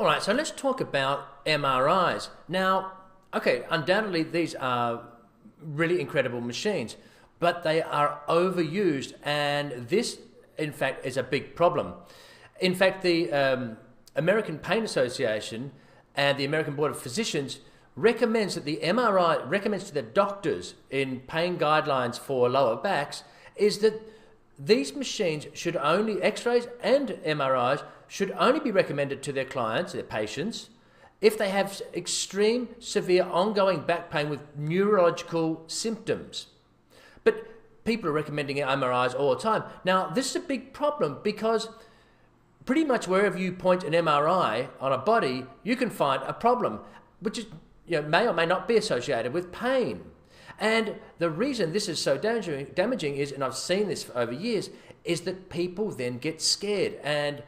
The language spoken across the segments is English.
All right, so let's talk about MRIs. Now, okay, undoubtedly these are really incredible machines, but they are overused, and this, in fact, is a big problem. In fact, the American Pain Association and the American Board of Physicians recommends that the MRI recommends to the doctors in pain guidelines for lower backs is that these machines should only, X-rays and MRIs, should only be recommended to their clients, their patients, if they have extreme, severe, ongoing back pain with neurological symptoms. But people are recommending MRIs all the time. Now, this is a big problem because pretty much wherever you point an MRI on a body, you can find a problem, which is, may or may not be associated with pain. And the reason this is so damaging is, and I've seen this over years, is that people then get scared and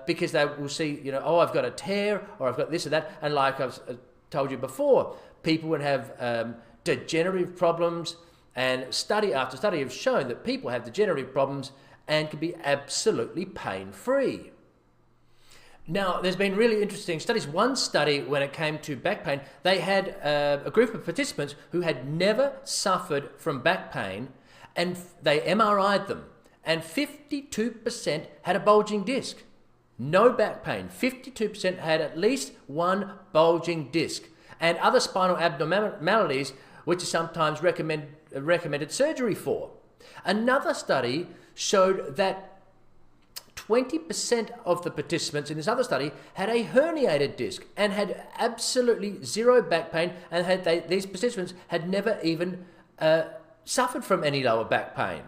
because they will see, oh, I've got a tear or I've got this or that. And like I've told you before, people would have degenerative problems, and study after study have shown that people have degenerative problems and can be absolutely pain-free. Now, there's been really interesting studies. One study, when it came to back pain, they had a group of participants who had never suffered from back pain, and they MRI'd them, and 52% had a bulging disc. No back pain. 52% had at least one bulging disc, and other spinal abnormalities, which is sometimes recommended surgery for. Another study showed that 20% of the participants in this other study had a herniated disc and had absolutely zero back pain, and these participants had never even suffered from any lower back pain.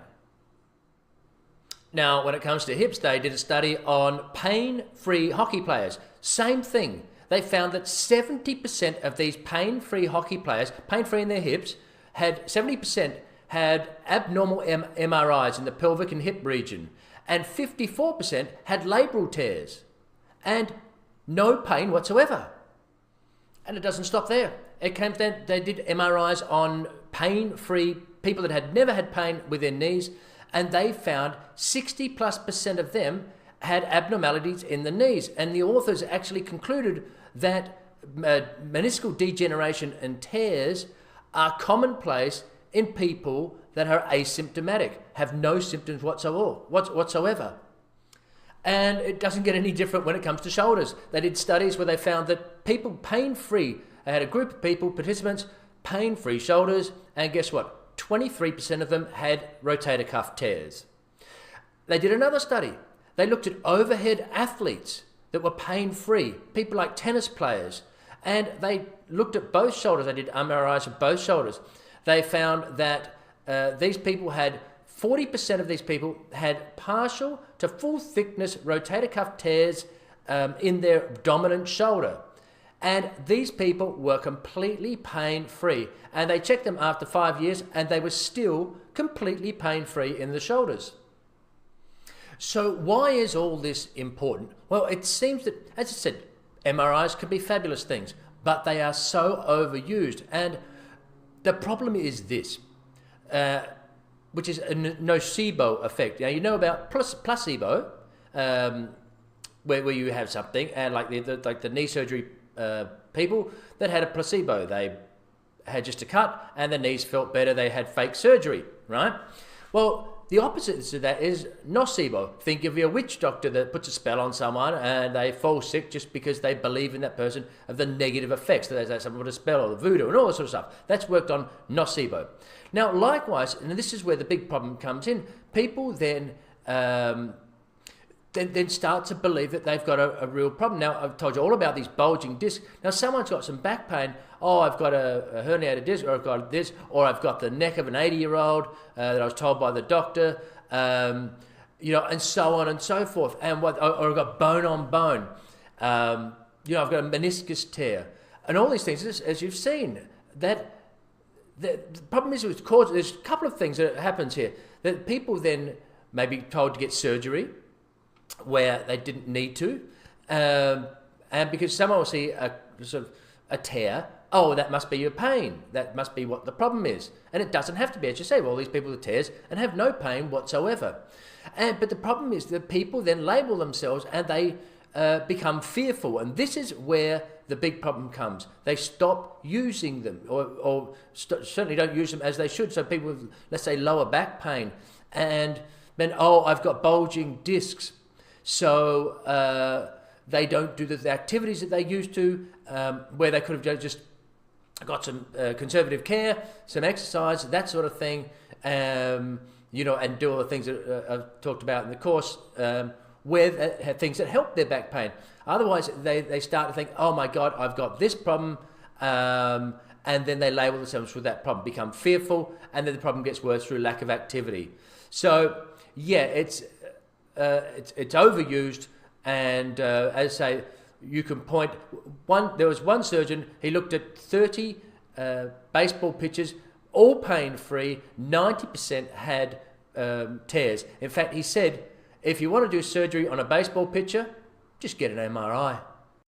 Now, when it comes to hips, they did a study on pain-free hockey players. Same thing. They found that 70% of these pain-free hockey players, pain-free in their hips, 70% had abnormal MRIs in the pelvic and hip region, and 54% had labral tears and no pain whatsoever. And it doesn't stop there. They did MRIs on pain-free people that had never had pain with their knees, and they found 60+% of them had abnormalities in the knees. And the authors actually concluded that meniscal degeneration and tears are commonplace in people that are asymptomatic, have no symptoms whatsoever. And it doesn't get any different when it comes to shoulders. They did studies where they found that people pain-free, they had a group of people, participants, pain-free shoulders, and guess what? 23% of them had rotator cuff tears. They did another study. They looked at overhead athletes that were pain-free, people like tennis players, and they looked at both shoulders. They did MRIs of both shoulders. They found that these people had 40% of these people had partial to full thickness rotator cuff tears in their dominant shoulder. And these people were completely pain-free. And they checked them after 5 years, and they were still completely pain-free in the shoulders. So why is all this important? Well, it seems that, as I said, MRIs can be fabulous things, but they are so overused. And the problem is this, which is a nocebo effect. Now, you know about placebo, where you have something, and like the knee surgery people that had a placebo. They had just a cut and the knees felt better. They had fake surgery, right? Well, the opposite to that is nocebo. Think of your witch doctor that puts a spell on someone and they fall sick just because they believe in that person of the negative effects. That someone put a spell or the voodoo and all that sort of stuff. That's worked on nocebo. Now, likewise, and this is where the big problem comes in, people then start to believe that they've got a real problem. Now, I've told you all about these bulging discs. Now, someone's got some back pain. Oh, I've got a herniated disc, or I've got this, or I've got the neck of an 80-year-old that I was told by the doctor, and so on and so forth. And or I've got bone on bone. I've got a meniscus tear. And all these things, as you've seen, that the problem is there's a couple of things that happens here. That people then may be told to get surgery where they didn't need to, and because someone will see a tear, oh, that must be your pain. That must be what the problem is. And it doesn't have to be, as you say. Well, these people with tears and have no pain whatsoever. But the problem is that people then label themselves and they become fearful. And this is where the big problem comes. They stop using them, or certainly don't use them as they should. So people with, let's say, lower back pain, and then, oh, I've got bulging discs. So they don't do the activities that they used to, where they could have just got some conservative care, some exercise, that sort of thing, and do all the things that I've talked about in the course, where things that help their back pain. Otherwise, they start to think, oh my God, I've got this problem, and then they label themselves with that problem, become fearful, and then the problem gets worse through lack of activity. So yeah, it's overused, and as I say, you can point there was one surgeon, he looked at 30 baseball pitchers, all pain-free, 90% had tears. In fact, he said, if you want to do surgery on a baseball pitcher, just get an M.R.I.